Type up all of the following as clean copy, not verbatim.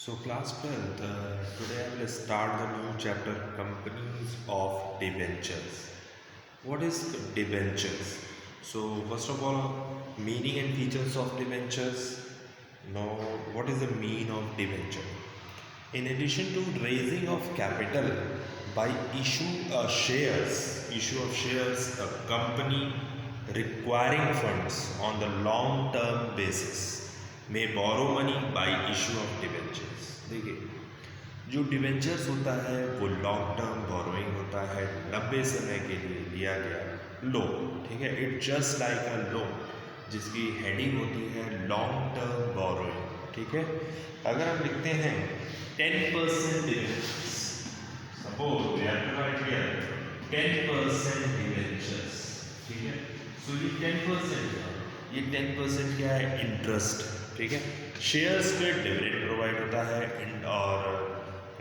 So class 12th, today I will start the new chapter Companies of Debentures. What is debentures? So first of all, meaning and features of debentures. Now, what is the mean of debenture? In addition to raising of capital by issue of shares, a company requiring funds on the long term basis may borrow money by issue of debentures. देखिए, जो debentures होता है वो long term borrowing होता है, लंबे समय के लिए लिया गया लोन। ठीक है, it just like a loan जिसकी हेडिंग होती है लॉन्ग टर्म बोरोइंग। ठीक है, अगर हम लिखते हैं 10% debentures, suppose we have to write here 10% debentures. ठीक है, सो ये 10%, ये 10% क्या है? इंटरेस्ट। ठीक है, शेयर्स पे डिविडेंड प्रोवाइड होता है और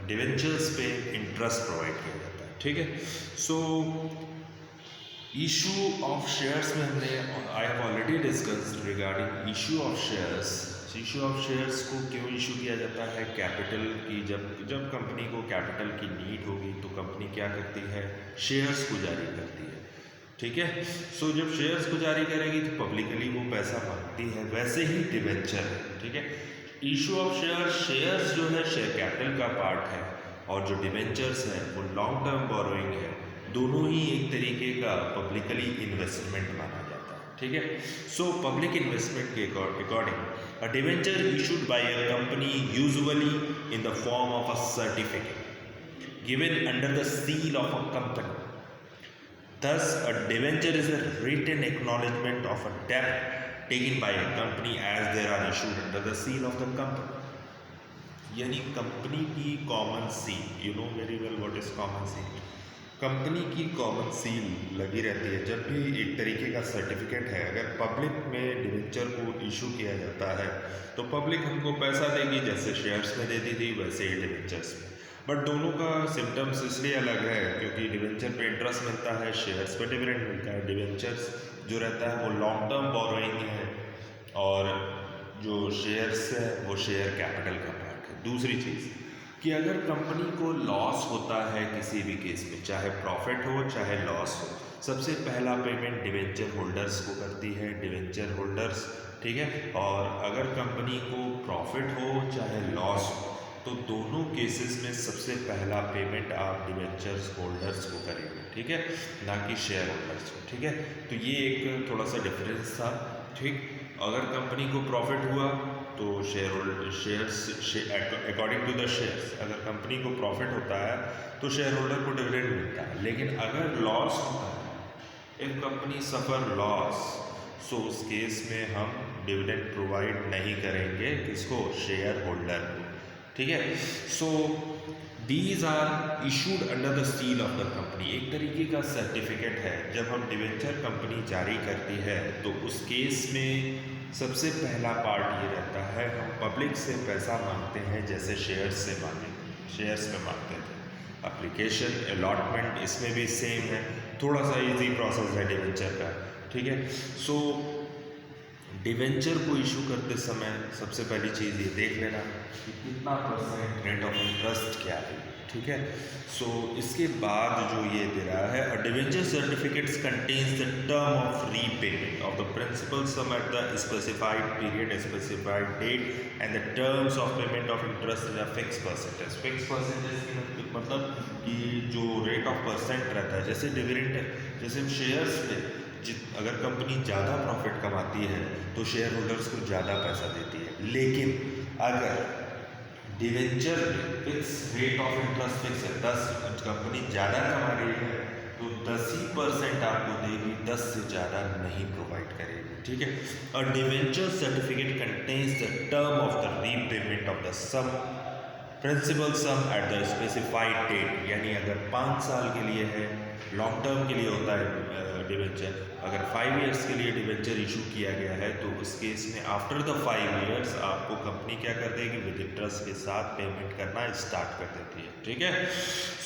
डिवेंचर्स पे इंटरेस्ट प्रोवाइड किया जाता है। ठीक है, सो इशू ऑफ शेयर्स में हमने I have already discussed regarding issue of shares. Issue of shares को क्यों इशू किया जाता है? कैपिटल की जब कंपनी को कैपिटल की नीड होगी तो कंपनी क्या करती है? शेयर्स को जारी करती है। ठीक है, सो जब शेयर्स को जारी करेगी तो पब्लिकली वो पैसा मांगती है, वैसे ही डिवेंचर है। ठीक है, इशू ऑफ शेयर्स जो है शेयर कैपिटल का पार्ट है और जो डिवेंचर्स है वो लॉन्ग टर्म बोरोइंग है। दोनों ही एक तरीके का पब्लिकली इन्वेस्टमेंट माना जाता है। ठीक है, सो पब्लिक इन्वेस्टमेंट के according a debenture issued by a company usually in the form of a certificate given under the seal of a company. Thus, a debenture is a written acknowledgement of a debt taken by a company as they are issued under the seal of the company. यानी company की common seal, you know very well what is common seal. Company की common seal लगी रहती है जब भी एक तरीके का सर्टिफिकेट है। अगर पब्लिक में डिवेंचर को इशू किया जाता है तो पब्लिक हमको पैसा देगी, जैसे शेयर्स में देती थी वैसे ही डिवेंचर्स में। बट दोनों का सिम्टम्स इसलिए अलग है क्योंकि डिवेंचर पे इंटरेस्ट मिलता है, शेयर्स पे डिविडेंड मिलता है। डिवेंचर्स जो रहता है वो लॉन्ग टर्म बोरोइंग है और जो शेयर्स है वो शेयर कैपिटल का पार्ट है। दूसरी चीज़ कि अगर कंपनी को लॉस होता है किसी भी केस में, चाहे प्रॉफिट हो चाहे लॉस हो, सबसे पहला पेमेंट डिवेंचर होल्डर्स को करती है, डिवेंचर होल्डर्स। ठीक है, और अगर कंपनी को प्रॉफिट हो चाहे लॉस हो तो दोनों केसेस में सबसे पहला पेमेंट आप डिवेंचर्स होल्डर्स को करेंगे। ठीक है, ना कि शेयर होल्डर्स को। ठीक है, तो ये एक थोड़ा सा डिफरेंस था। ठीक, अगर कंपनी को प्रॉफिट हुआ तो shares according to the shares, अगर कंपनी को प्रॉफिट होता है तो शेयर होल्डर को डिविडेंड मिलता है। लेकिन अगर लॉस होता है, इफ कंपनी सफर लॉस, सो उस केस में हम डिविडेंड प्रोवाइड नहीं करेंगे, किसको? शेयर होल्डर को। ठीक है, so these are issued under the seal of the company. एक तरीके का सर्टिफिकेट है। जब हम डिवेंचर कंपनी जारी करती है तो उस केस में सबसे पहला पार्ट ये रहता है, हम पब्लिक से पैसा मांगते हैं जैसे शेयर्स से शेयर्स में मांगते थे। एप्लीकेशन अलॉटमेंट इसमें भी सेम है, थोड़ा सा इजी प्रोसेस है डिवेंचर का। ठीक है, सो डिवेंचर को इशू करते समय सबसे पहली चीज़ ये देख लेना कि कितना परसेंट रेट ऑफ इंटरेस्ट क्या है। ठीक है, सो इसके बाद जो ये दे रहा है, a debenture certificates contains the term of repayment of the principal sum at the specified period, specified date and the terms of payment of interest in a fix percentage. Fix percentage मतलब कि जो rate of percent रहता है, जैसे dividend, जैसे shares पे अगर company ज़्यादा प्रॉफिट कमाती है तो शेयर होल्डर्स को ज़्यादा पैसा देती है। लेकिन अगर डिवेंचर में fix rate of interest fix है, 10 कंपनी ज़्यादा कमा रही है तो 10% आपको देगी, 10 से ज़्यादा नहीं प्रोवाइड करेगी। ठीक है, और debenture certificate contains the term of the repayment of the sum principal sum at the specified date. यानी अगर 5 साल के लिए है, लॉन्ग टर्म के लिए होता है डिवेंचर, अगर 5 इयर्स के लिए डिवेंचर इशू किया गया है तो उस केस में आफ्टर द 5 इयर्स आपको कंपनी क्या कर देगी? विद इंटरेस्ट के साथ पेमेंट करना स्टार्ट कर देती है। ठीक है,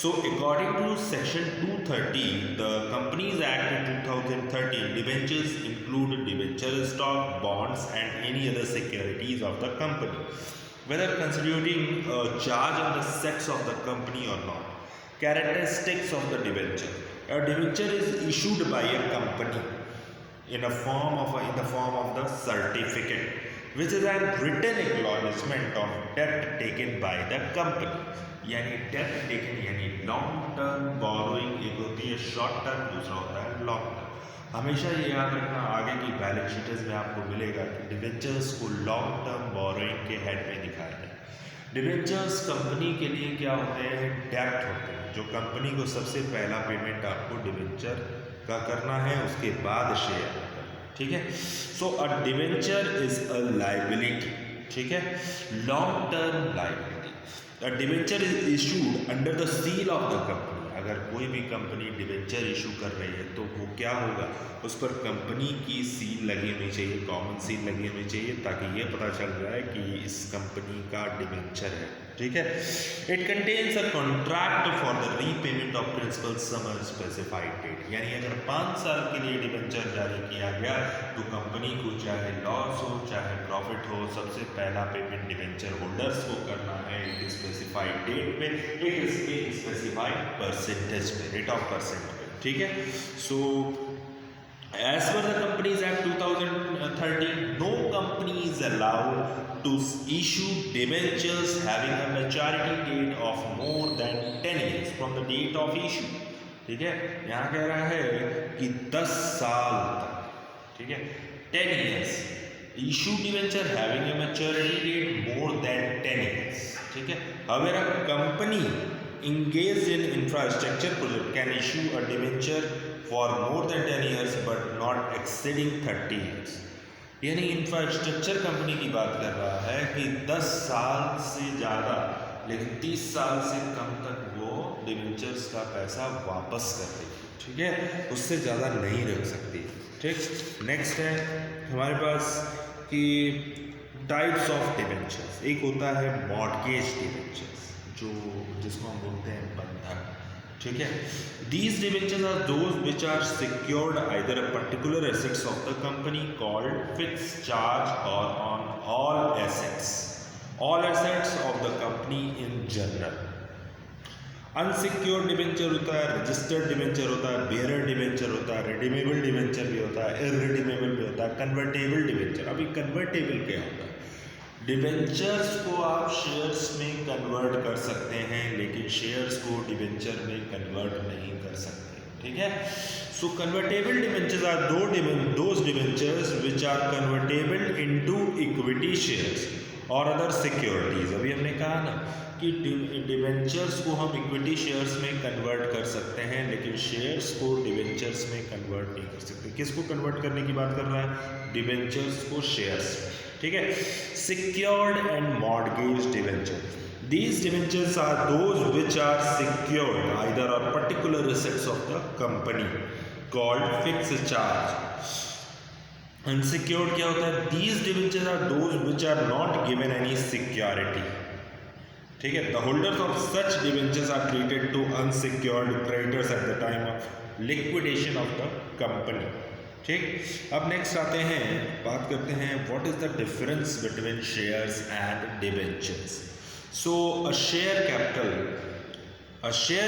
so according to section 230 the companies act 2013, debentures include debenture stock, bonds and any other securities of the company whether constituting a charge on the assets of the company or not. Characteristics of the debenture. A debenture is issued by a company in the form of the certificate, which is a written acknowledgement of debt taken by the company. यानी debt taken यानी long term borrowing, एक होती है short term, दूसरा होता है long term. हमेशा ये याद रखना, आगे की बैलेंस शीट्स में आपको मिलेगा कि डिबेंचर्स को लॉन्ग टर्म बोरोइंग के हेड में दिखाया है। डिबेंचर्स कंपनी के लिए क्या होते हैं, डेप्ट होते हैं, जो कंपनी को सबसे पहला पेमेंट आपको डिबेंचर का करना है, उसके बाद शेयर करना है, ठीक है। So a debenture is a liability, ठीक है, long term liability. A debenture is issued under the seal of the company. अगर कोई भी कंपनी डिबेंचर इशू कर रही है तो वो क्या होगा, उस पर कंपनी की सील लगी होनी चाहिए, कॉमन सील लगी होनी चाहिए, ताकि ये पता चल जाए कि इस कंपनी का डिबेंचर है, ठीक है। It contains a contract for the repayment of principal sum specified date. यानी अगर 5 साल के लिए डिबेंचर जारी किया गया तो कंपनी को चाहे लॉस हो चाहे प्रॉफिट हो, सबसे पहला पेमेंट डिबेंचर होल्डर्स को करना है एक स्पेसिफाइड डेट पे, एक स्पेसिफाइड परसेंटेज पे, रेट ऑफ परसेंट पे, ठीक है। सो as per the Companies Act 2013, no company is allowed to issue debentures having a maturity date of more than 10 years from the date of issue, ठीक है। यहाँ कह रहा है कि 10 साल तक, ठीक है, 10 years issue debenture having a maturity date more than 10 years, ठीक है। However, a company engaged in infrastructure project can issue a debenture for more than 10 years but not exceeding 30 years। यानी इंफ्रास्ट्रक्चर कंपनी की बात कर रहा है कि 10 साल से ज़्यादा, लेकिन 30 साल से कम तक वो डिबेंचर्स का पैसा वापस कर देगी, ठीक है, उससे ज़्यादा नहीं रख सकती, ठीक। नेक्स्ट है हमारे पास कि टाइप्स ऑफ डिबेंचर्स। एक होता है मॉर्गेज डिबेंचर्स, जिसको हम बोलते हैं बंधक, ठीक है। These debentures are those which are secured either a particular assets of the company called fixed charge or on all assets of the company in general। Unsecured debenture होता है, रजिस्टर्ड डिबेंचर होता है, बेयरर डिबेंचर होता है, redeemable debenture भी होता है, irredeemable भी होता है, कन्वर्टेबल डिबेंचर। अभी कन्वर्टेबल क्या होता है, डिबेंचर्स को आप शेयर्स में कन्वर्ट कर सकते हैं, लेकिन शेयर्स को डिबेंचर में कन्वर्ट नहीं कर सकते, ठीक है। So convertible debentures are those debentures which are convertible into equity shares और अदर सिक्योरिटीज। अभी हमने कहा ना कि डिबेंचर्स को हम इक्विटी शेयर्स में कन्वर्ट कर सकते हैं, लेकिन शेयर्स को डिबेंचर्स में कन्वर्ट नहीं कर सकते। किसको कन्वर्ट करने की बात कर रहा है, डिबेंचर्स को शेयर्स, ठीक है। Secured and mortgage debenture, these debentures are those which are secured either on particular assets of the company called fixed charge। unsecured क्या होता है, these debentures are those which are not given any security, ठीक है। the holders of such debentures are treated to unsecured creditors at the time of liquidation of the company, ठीक। अब next आते हैं, बात करते हैं what is the difference between shares and debentures. So a share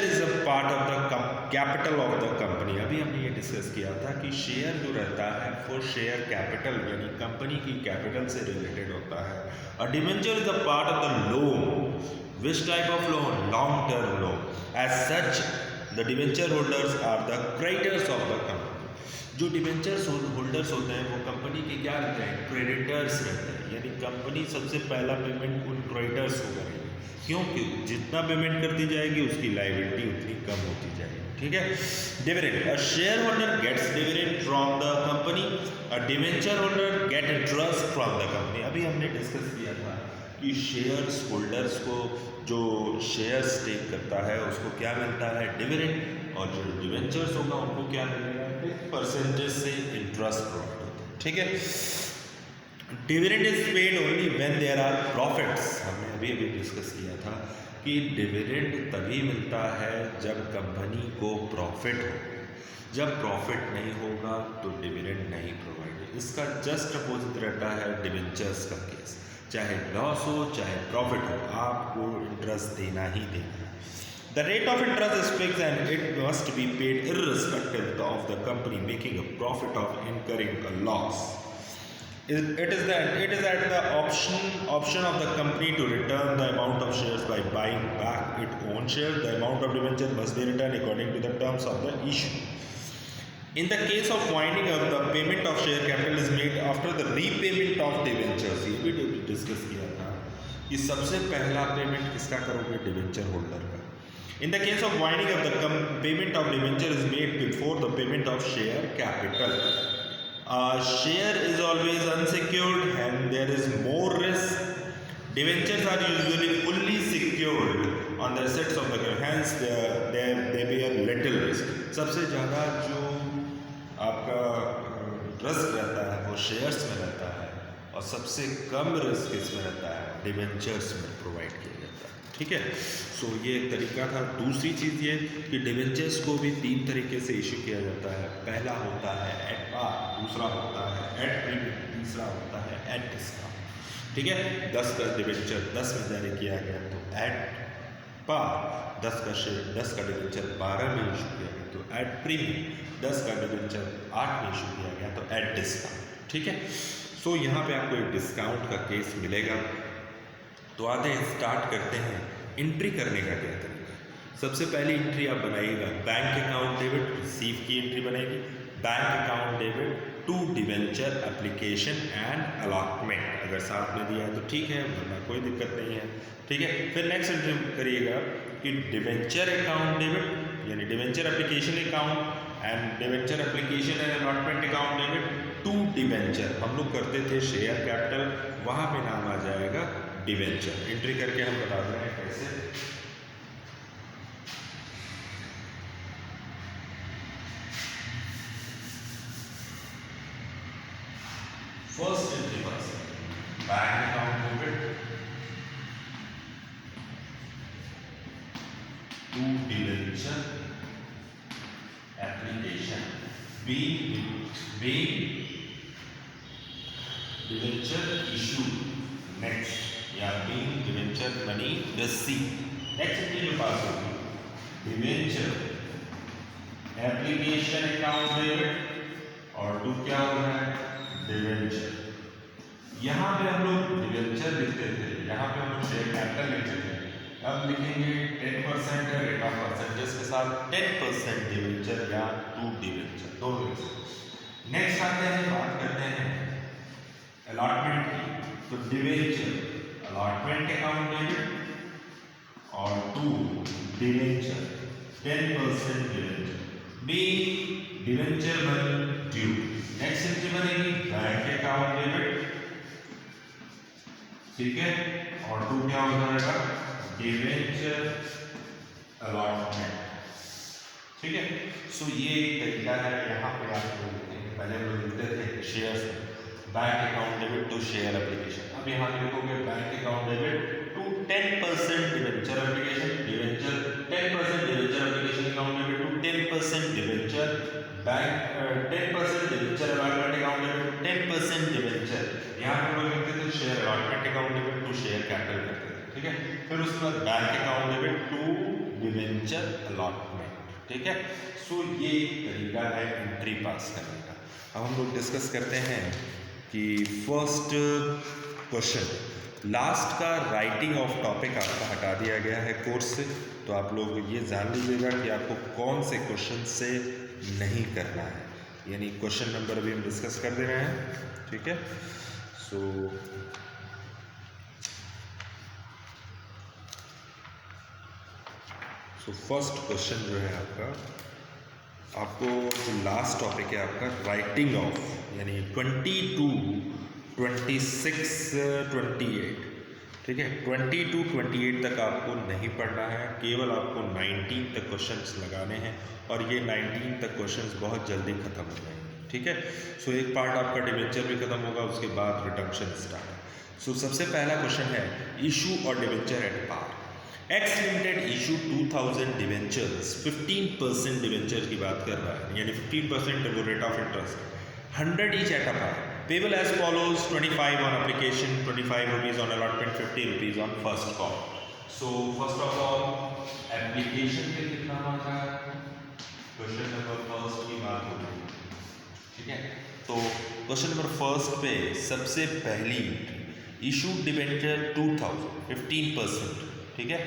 is a part of the capital of the company. अभी हमने ये डिस्कस किया था कि शेयर जो रहता है वो शेयर कैपिटल यानी कंपनी की कैपिटल से रिलेटेड होता है। A debenture is a part of the loan. Which type of loan, long term loan. As such the debenture holders are the creditors of the company. जो debentures holders होते हैं वो company के क्या रहते हैं, क्रेडिटर्स रहते हैं, यानी कंपनी सबसे पहला पेमेंट उन क्रेडिटर्स को करेगी। क्योंकि जितना पेमेंट करती जाएगी उसकी लायबिलिटी उतनी कम होती जाएगी, ठीक है। Dividend, a share holder gets dividend from the company, a debenture holder get interest from the company. अभी हमने डिस्कस किया था कि शेयर्स होल्डर्स को जो शेयर्स टेक करता है उसको क्या मिलता है, डिविडेंड, और जो डिबेंचर्स होगा उनको क्या मिलेगा, परसेंटेज से इंटरेस्ट प्रोवाइड होता है, ठीक है। Dividend is paid only when there are profits. हमने अभी डिस्कस किया था कि डिविडेंड तभी मिलता है जब कंपनी को प्रॉफिट हो, जब प्रॉफिट नहीं होगा तो डिविडेंड नहीं प्रोवाइड। इसका जस्ट अपोजिट रहता है डिबेंचर्स का केस। चाहे लॉस हो चाहे प्रॉफिट हो, आपको इंटरेस्ट देना ही देना है। The rate of interest is fixed and it must be paid irrespective of the company making a profit or incurring a loss. It is at the option of the company to return the amount of shares by buying back its own shares. The amount of debenture must be returned according to the terms of the issue. In the case of winding up, the payment of share capital is made after the repayment of debentures. ये भी discuss किया था कि सबसे पहला payment किसका करोगे, debenture holder का। In the case of winding up, the payment of debenture is made before the payment of share capital. Share is always unsecured and there is more risk. Debentures are usually fully secured on the assets of the company, hence they bear little risk. सबसे ज़्यादा जो आपका risk रहता है वो shares में रहता है और सबसे कम रिस्क इसमें रहता है डिबेंचर्स में प्रोवाइड किया जाता है। ठीक है, सो ये एक तरीका था। दूसरी चीज़ ये कि डिबेंचर्स को भी 3 तरीके से इशू किया जाता है। पहला होता है एट पार, दूसरा होता है एट प्रीमियम, तीसरा होता है एट डिस्काउंट। ठीक है, 10 का डिबेंचर 10 में जारी किया गया तो एट पार, 10 का डिबेंचर 12 में इशू किया गया तो एट प्रीमियम, 10 का डिबेंचर 8 में इशू किया गया तो एट डिस्काउंट। ठीक है, सो यहाँ पे आपको एक डिस्काउंट का केस मिलेगा। तो आते हैं, स्टार्ट करते हैं एंट्री करने का क्या तरीका। सबसे पहली एंट्री आप बनाइएगा बैंक अकाउंट डेबिट, रिसीव की एंट्री बनेगी, bank account debit to debenture application and allotment. अगर साथ में दिया है तो ठीक है, वरना कोई दिक्कत नहीं है। ठीक है, फिर नेक्स्ट एंट्री करिएगा कि डिवेंचर अकाउंट डेबिट यानी debenture application account and debenture application and allotment account debit to debenture. हम लोग करते थे शेयर कैपिटल, वहाँ पे नाम आ जाएगा डिवेंचर। एंट्री करके हम बता रहे हैं कैसे। First entry pass bank account debit to debenture application being debenture issue next या being debenture money receive. Next entry जो पास होगी डिवेंचर एप्लीकेशन अकाउंट डेबिट और टू क्या हो रहा है डिवेंचर। यहाँ पे हम लोग डिवेंचर लिखते थे, यहाँ पे हम लोग शेयर कैपिटल लिखते थे। अब लिखेंगे 10% रेट ऑफ परसेंटेज के साथ 10% डिवेंचर या टू डिवेंचर दोनों। नेक्स्ट आते हैं, बात करते हैं अलॉटमेंट की। तो डिवेंचर अलॉटमेंट अकाउंट डेबिट और to debenture 10% debenture be debenture bun due. Next entry बनेगी बैंक अकाउंट डेबिट, ठीक है, और टू क्या हो जाएगा डिवेंचर अलॉटमेंट। ठीक है, सो ये एक तरीका है। यहाँ पे आप लोग पहले हम लोग लिखते थे shares bank account debit to share application. अब यहाँ लिखोगे bank account debit to 10% debenture application, debenture 10% debenture application account debit to 10% debenture bank 10% debenture allotment account debit 10% debenture. यहाँ पे लोग लिखते थे share allotment account debit to share capital करते थे। ठीक है, फिर उसके बाद bank account debit to debenture allotment. ठीक है, सो ये तरीका है एंट्री पास करने का। अब हम लोग डिस्कस करते हैं कि फर्स्ट क्वेश्चन लास्ट का राइटिंग ऑफ टॉपिक आपका हटा दिया गया है कोर्स से, तो आप लोग ये जान लीजिएगा कि आपको कौन से क्वेश्चन से नहीं करना है, यानी क्वेश्चन नंबर अभी हम डिस्कस कर दे रहे हैं। ठीक है, सो फर्स्ट क्वेश्चन जो है आपको जो लास्ट टॉपिक है आपका राइटिंग ऑफ, यानी 22, 26, 28। ठीक है, 22, 28 तक आपको नहीं पढ़ना है, केवल आपको 19 तक क्वेश्चंस लगाने हैं और ये 19 तक क्वेश्चंस बहुत जल्दी खत्म हो जाएंगे। ठीक है, सो एक पार्ट आपका डिवेंचर भी खत्म होगा, उसके बाद रिडम्पशन स्टार्ट। सो सबसे पहला क्वेश्चन है इशू और debenture at par. X limited issue 2000 debentures, 15% debenture की बात कर रहा है, यानी 15% वो rate of interest, 100 each at a par. Payable as follows 25 on application, 25 rupees on allotment, 50 rupees on first call. So first of all application पे कितना मांगा है, क्वेश्चन नंबर फर्स्ट की बात हो रही है, ठीक है। तो क्वेश्चन नंबर फर्स्ट पे सबसे पहली इशू डिबेंचर 2000 15%, ठीक है।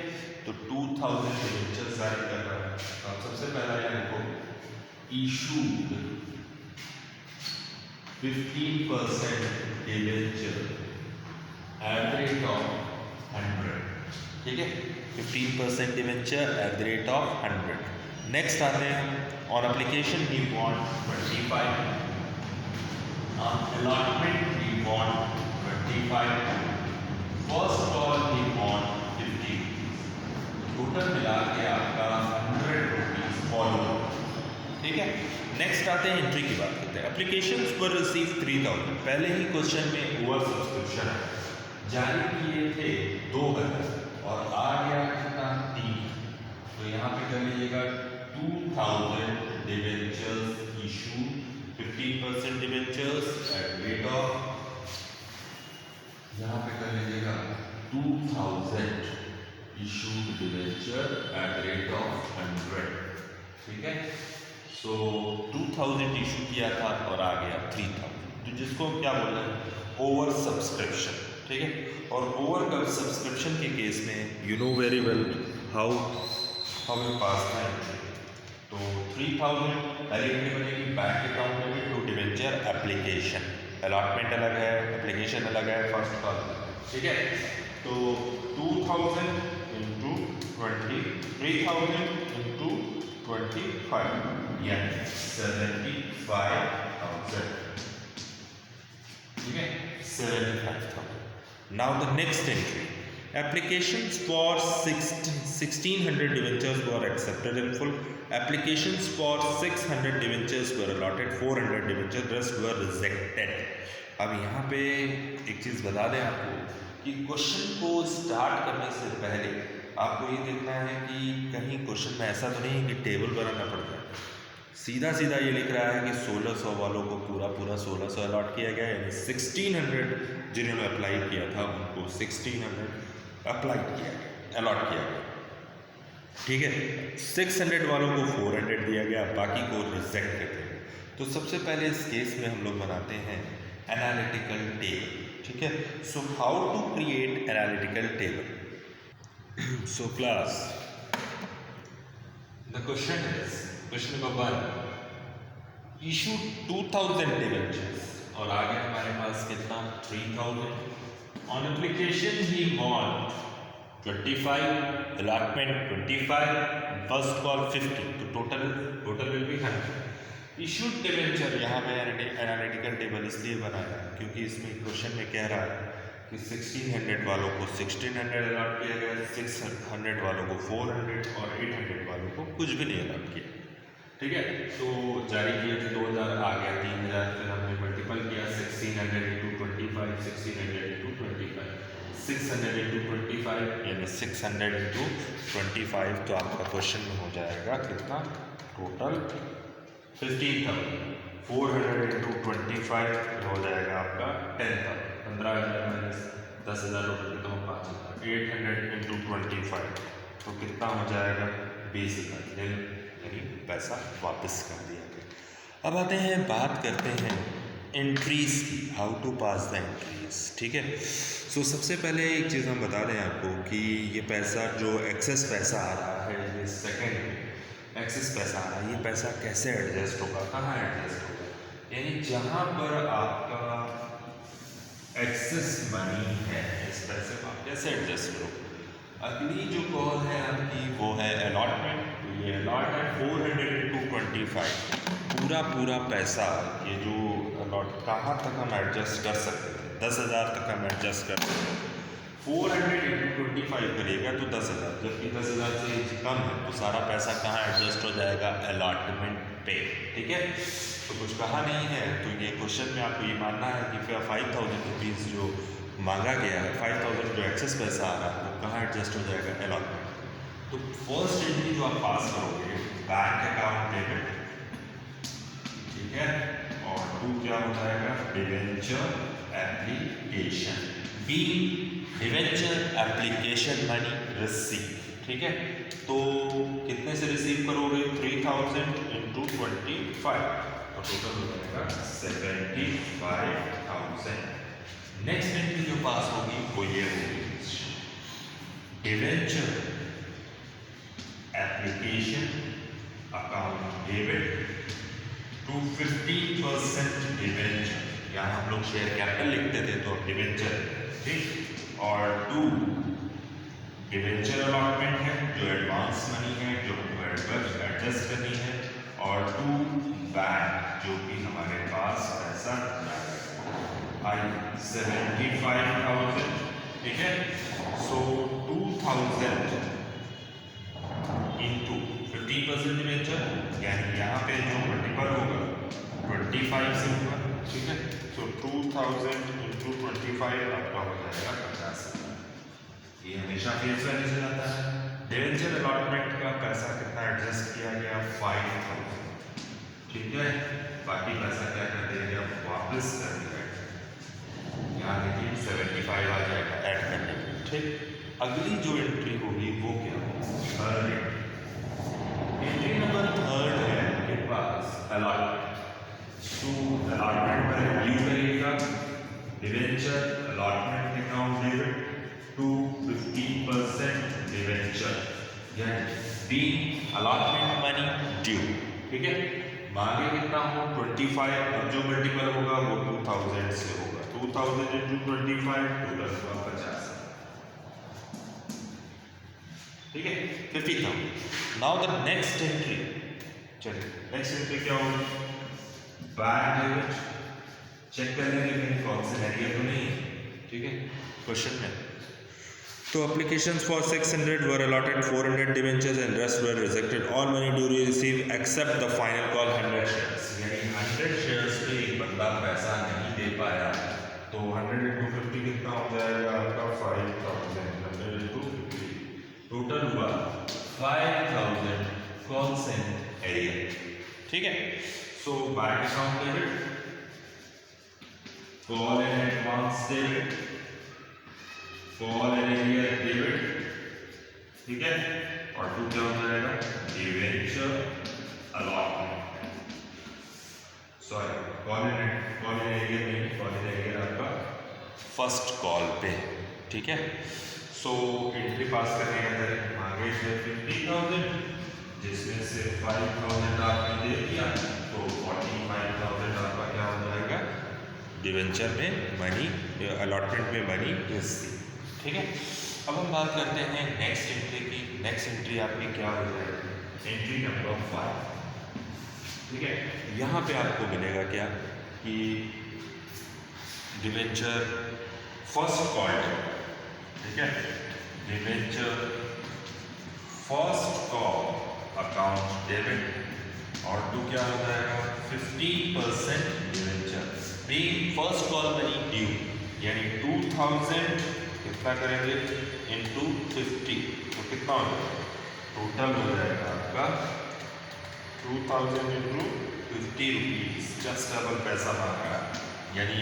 तो 2000 डिबेंचर जारी कर रहा है। तो आप सबसे पहला यहाँ लिखो issued 15% debenture at the rate of 100, ठीक है। 15% debenture at the rate of 100। Next आते हैं on application we want 25, on allotment we want 25, first call we want 50। Total मिला के आपका 100 रुपीज फॉलो, ठीक है। नेक्स्ट आते हैं एंट्री की बात करते हैं। एप्लीकेशंस पर रिसीव 3000, पहले ही क्वेश्चन में ओवर सब्सक्रिप्शन है, जारी किए थे 2000 और आ गया कितना 3, तो यहाँ पे कर लीजिएगा 2000 debentures issue 15% debentures at rate of, यहाँ पे कर लीजिएगा 2000 issue debenture at rate of 100, ठीक है। सो 2000 इशू किया था और आ गया 3000, तो जिसको हम क्या बोल रहे हैं ओवर सब्सक्रिप्शन, ठीक है। और ओवर सब्सक्रिप्शन के केस में you know very well how you pass the entry. तो 3000 पहले एंट्री बनेगी बैंक अकाउंट में टू डिबेंचर एप्लीकेशन, अलॉटमेंट अलग है, एप्लीकेशन अलग है, फर्स्ट कॉल, ठीक है। तो 2000 इंटू 20, 3000 इंटू 25 यानी 75,000, ठीक है, 75,000। Now the next entry, applications for 1600 debentures were accepted in full, applications for 600 debentures were allotted, 400 debentures rest were rejected। अब यहाँ पे एक चीज़ बता दें आपको कि क्वेश्चन को स्टार्ट करने से पहले आपको ये देखना है कि कहीं क्वेश्चन में ऐसा तो नहीं है कि टेबल बनाना पड़ता है। सीधा सीधा ये लिख रहा है कि 1600 वालों को पूरा 1600 अलॉट किया गया, यानी 1600 जिन्होंने अप्लाई किया था उनको 1600 अप्लाई किया गया, अलॉट किया गया, ठीक है। 600 वालों को 400 दिया गया, बाकी को रिजेक्ट कर दिया। तो सबसे पहले इस केस में हम लोग बनाते हैं एनालिटिकल टेबल, ठीक है। So how to create analytical table. So class the question is, question number 1, issue 2000 debentures और आगे हमारे पास कितना 3000, on application he want 25, allotment 25, first call 50, तो total will be 100। Issued debenture यहाँ पे एनालिटिकल टेबल इसलिए बनाया है क्योंकि इसमें क्वेश्चन में कह रहा है कि 1600 वालों को 1600 अलॉट किया गया, 600 वालों को 400 और 800 वालों को कुछ भी नहीं अलॉट किया, ठीक है। तो जारी किए थे 2000, आ गया 3000, फिर हमने मल्टीपल किया 1600 इंटू 25, 1600 इंटू 25, 600 इंटू 25 यानी 600 इंटू 25, तो आपका क्वेश्चन में हो जाएगा कितना टोटल 15,000, 400 इंटू 25 हो जाएगा आपका 10,000, 15,000 माइनस 10,000 रुपये कितना 5,000, 800 इंटू 25 तो कितना हो जाएगा 20,000, यानी पैसा वापस कर दिया गया। अब आते हैं, बात करते हैं एंट्रीज की, how to pass the entries, ठीक है। सो सबसे पहले एक चीज़ हम बता दें आपको कि ये पैसा जो एक्सेस पैसा आ रहा है, ये सेकंड एक्सेस पैसा आ रहा है, ये पैसा कैसे एडजस्ट होगा, कहाँ एडजस्ट होगा, यानी जहाँ पर आपका एक्सेस मनी है इस पैसे को आप कैसे एडजस्ट करो। अगली जो कॉल है आपकी वो है अलॉटमेंट, तो ये अलॉटमेंट 400 इंटू 25 पूरा पैसा, ये जो अलॉट कहाँ तक हम एडजस्ट कर सकते थे, 10,000 तक हम एडजस्ट कर सकते हैं। 400 इंटू 25 करिएगा तो 10,000, जबकि 10,000 से कम है तो सारा पैसा कहाँ एडजस्ट हो जाएगा अलॉटमेंट पे, ठीक है। तो कुछ कहा नहीं है, तो ये क्वेश्चन में आपको ये मानना है कि 5,000 रुपीज़ जो मांगा गया है, 5,000 जो एक्सेस पैसा आ रहा है वो कहाँ एडजस्ट हो जाएगा अलॉटमेंट। तो फर्स्ट एंट्री जो आप पास करोगे बैंक अकाउंट पेमेंट, ठीक है, और 2 क्या हो जाएगा, debenture application. Be, debenture application money receive. ठीक है, तो कितने से रिसीव करोगे, 3000 इंटू 25, तो टोटल हो जाएगा 75,000। नेक्स्ट एंट्री जो पास होगी वो ये होगी, debenture application account debit to 50% debenture. यहाँ हम लोग शेयर कैपिटल लिखते थे तो डिवेंचर, ठीक, और 2 डिवेंचर अलॉटमेंट है जो एडवांस मनी है जो हमको एडजस्ट करनी है, और 2 बैंक जो कि हमारे पास पैसा आई 75,000। ठीक है, सो 2000 इंटू 50% डिवेंचर, यानी यहाँ पे जो मल्टीपल होगा 25 से होगा। ठीक है, सो 2000 इंटू 25 आपका हो जाएगा 50। ये हमेशा फेस वैल्यू से जाता है। डिवेंचर अलॉटमेंट का पैसा कितना एडजस्ट किया गया, 5,000। ठीक है, बाकी पैसा क्या कर दिया गया, वापस कर दिया गया। यहाँ देखिए 75 आ जाएगा ऐड करने के। ठीक, अगली जो एंट्री होगी वो क्या होगी, थर्ड एंट्री नंबर थर्ड है आपके पास अलॉटमेंट। तो अलॉटमेंट पर रिव्यू करिएगा, debenture allotment account debit to 50% debenture, यानी बी अलॉटमेंट मनी ड्यू। ठीक है, मांगे कितना हो 25, अब जो मल्टीपल होगा वो 2000 से होगा, 2000 इंटू 25 टोटल हुआ 50। ठीक है, 50,000। नाउ द नेक्स्ट एंट्री, चलिए नेक्स्ट एंट्री क्या होगी, बैंक डेबिट। चेक कर लेंगे कहीं कौन से एरिया तो नहीं है। ठीक है, क्वेश्चन में तो applications for 600 were allotted 400 debentures and rest were rejected. All money due received except the final call 100 shares. यानी 100 shares पे एक बंदा पैसा नहीं दे पाया, तो 100 into 50 कितना हो जाएगा आपका 5,000। 100 into 50 टोटल हुआ 5,000 consent area। ठीक है, so bank account debit, call and advance debit, call and area debit. ठीक है, और 2 क्या हो जाएगा, debenture allotment, sorry call and area नहीं, कॉल एंड एरिया आपका फर्स्ट कॉल पे। ठीक है, सो एंट्री पास करने का तरीका, मांगे थे 50,000 जिसमें से 5,000 आपने दे दिया, तो 45,000 आपका क्या हो जाएगा, डिवेंचर में मनी, अलॉटमेंट में मनी रिसीव। ठीक है, अब हम बात करते हैं नेक्स्ट एंट्री की। नेक्स्ट एंट्री आपकी क्या हो जाएगी, एंट्री नंबर 5। ठीक है, यहाँ पे आपको मिलेगा क्या कि डिवेंचर फर्स्ट कॉल। ठीक है, debenture first call account debit, और 2 क्या हो जाएगा 50% debenture be first call money due, यानी 2000 कितना करेंगे इंटू 50, तो कितना हो जाएगा, टोटल हो जाएगा आपका 2000 इंटू 50 रुपीज़, जस्ट डबल पैसा मांगा। यानी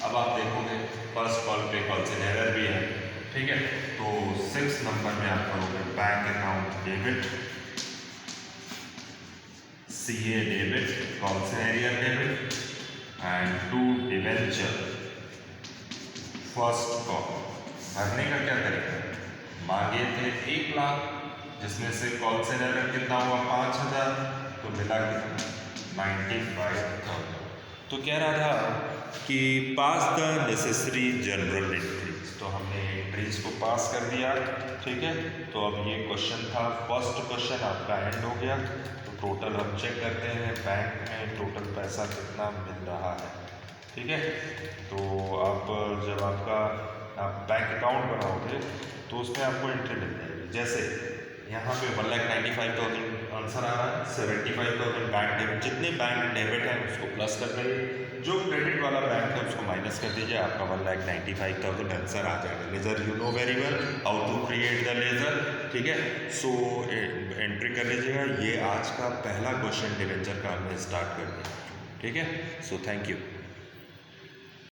अब आप देखोगे फर्स्ट कॉल पे कॉल से एरर भी है। ठीक है, तो 6 नंबर में आप करोगे bank account debit, CA debit, call से area debit, and 2 debenture first call. भरने का क्या तरीका, मांगे थे 1 लाख जिसमें से कॉल से एरर कितना हुआ 5,000, तो मिला कितना 95,000। तो कह रहा था कि पास द नेसेसरी जनरल एंट्रीज, तो हमने एंट्रीज को पास कर दिया। ठीक है, तो अब ये क्वेश्चन था, फर्स्ट क्वेश्चन आपका एंड हो गया। तो टोटल हम चेक करते हैं बैंक में टोटल पैसा कितना मिल रहा है। ठीक है, तो आप जब आप बैंक अकाउंट बनाओगे तो उसमें आपको एंट्री मिल जाएगी। जैसे यहाँ पे 1,95,000 आंसर आ रहा है, 75,000 बैंक डेबिट, जितने बैंक डेबिट है उसको प्लस कर दीजिए, जो क्रेडिट वाला बैंक है उसको माइनस कर दीजिए, आपका 1,95,000 आंसर आ जाएगा। Ledger you know very well how to create the ledger. ठीक है, सो एंट्री कर लीजिएगा। ये आज का पहला क्वेश्चन डिवेंचर का हमने स्टार्ट कर दिया। ठीक है। So thank you.